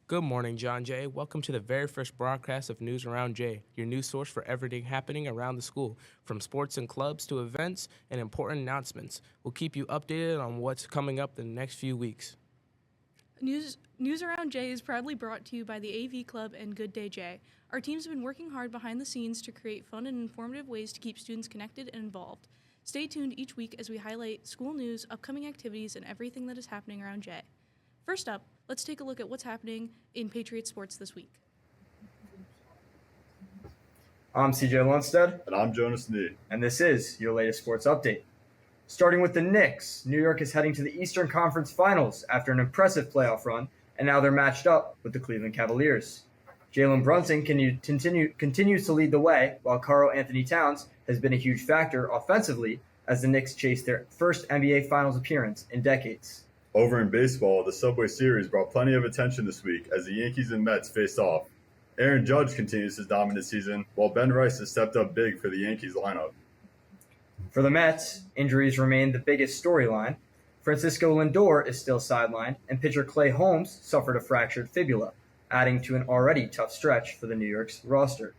Good morning, John Jay. Welcome to the very first broadcast of News Around Jay, your news source for everything happening around the school, from sports and clubs to events and important announcements. We'll keep you updated on what's coming up in the next few weeks. News Around Jay is proudly brought to you by the AV Club and Good Day Jay. Our teams have been working hard behind the scenes to create fun and informative ways to keep students connected and involved. Stay tuned each week as we highlight school news, upcoming activities, and everything that is happening around Jay. First up, let's take a look at what's happening in Patriot sports this week. I'm CJ Lundstedt. And I'm Jonas Nee. And this is your latest sports update. Starting with the Knicks, New York is heading to the Eastern Conference Finals after an impressive playoff run, and now they're matched up with the Cleveland Cavaliers. Jalen Brunson continues to lead the way, while Karl Anthony Towns has been a huge factor offensively as the Knicks chase their first NBA Finals appearance in decades. Over in baseball, the Subway Series brought plenty of attention this week as the Yankees and Mets faced off. Aaron Judge continues his dominant season, while Ben Rice has stepped up big for the Yankees lineup. For the Mets, injuries remain the biggest storyline. Francisco Lindor is still sidelined, and pitcher Clay Holmes suffered a fractured fibula, adding to an already tough stretch for the New York's roster.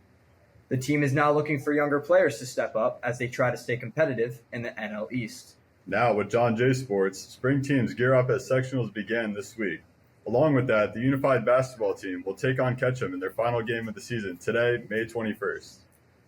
The team is now looking for younger players to step up as they try to stay competitive in the NL East. Now, with John Jay Sports, spring teams gear up as sectionals begin this week. Along with that, the Unified Basketball team will take on Ketchum in their final game of the season today, May 21st.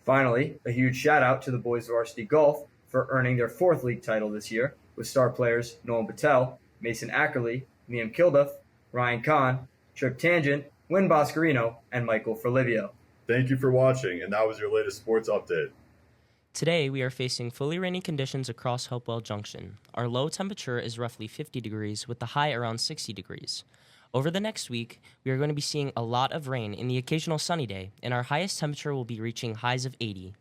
Finally, a huge shout out to the boys varsity golf for earning their fourth league title this year, with star players Nolan Patel, Mason Ackerley, Liam Kilduff, Ryan Kahn, Trip Tangent, Win Boscarino, and Michael Forlivio. Thank you for watching, and that was your latest sports update. Today, we are facing fully rainy conditions across Hopewell Junction. Our low temperature is roughly 50 degrees, with the high around 60 degrees. Over the next week, we are going to be seeing a lot of rain and the occasional sunny day, and our highest temperature will be reaching highs of 80.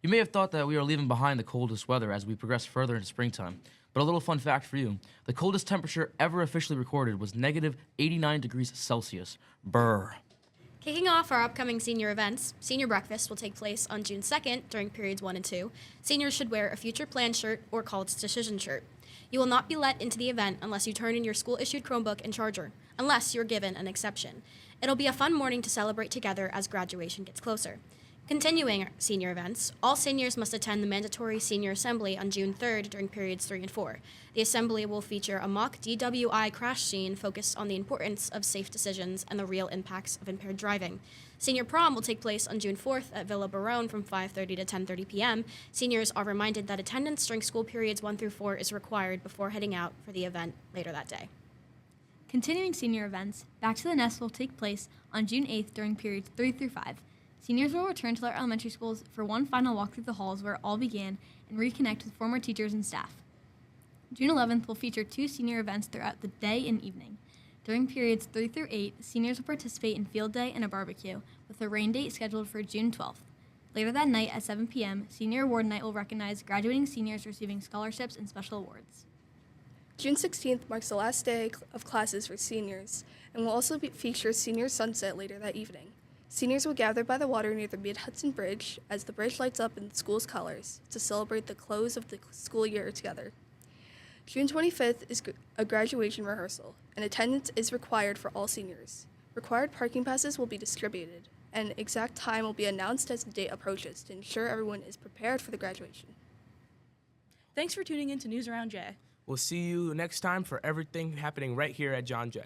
You may have thought that we are leaving behind the coldest weather as we progress further into springtime, but a little fun fact for you. The coldest temperature ever officially recorded was negative 89 degrees Celsius. Brr. Kicking off our upcoming senior events, Senior Breakfast will take place on June 2nd during periods 1 and 2. Seniors should wear a future plan shirt or college decision shirt. You will not be let into the event unless you turn in your school-issued Chromebook and charger, unless you're given an exception. It'll be a fun morning to celebrate together as graduation gets closer. Continuing senior events, all seniors must attend the mandatory senior assembly on June 3rd during periods 3 and 4. The assembly will feature a mock DWI crash scene focused on the importance of safe decisions and the real impacts of impaired driving. Senior prom will take place on June 4th at Villa Barone from 5:30 to 10:30 p.m. Seniors are reminded that attendance during school periods 1 through 4 is required before heading out for the event later that day. Continuing senior events, Back to the Nest will take place on June 8th during periods 3 through 5. Seniors will return to their elementary schools for one final walk through the halls where it all began and reconnect with former teachers and staff. June 11th will feature 2 senior events throughout the day and evening. During periods 3 through 8, seniors will participate in field day and a barbecue, with a rain date scheduled for June 12th. Later that night at 7 p.m., Senior Award Night will recognize graduating seniors receiving scholarships and special awards. June 16th marks the last day of classes for seniors and will also feature Senior Sunset later that evening. Seniors will gather by the water near the Mid-Hudson Bridge as the bridge lights up in the school's colors to celebrate the close of the school year together. June 25th is a graduation rehearsal, and attendance is required for all seniors. Required parking passes will be distributed, and exact time will be announced as the date approaches to ensure everyone is prepared for the graduation. Thanks for tuning in to News Around Jay. We'll see you next time for everything happening right here at John Jay.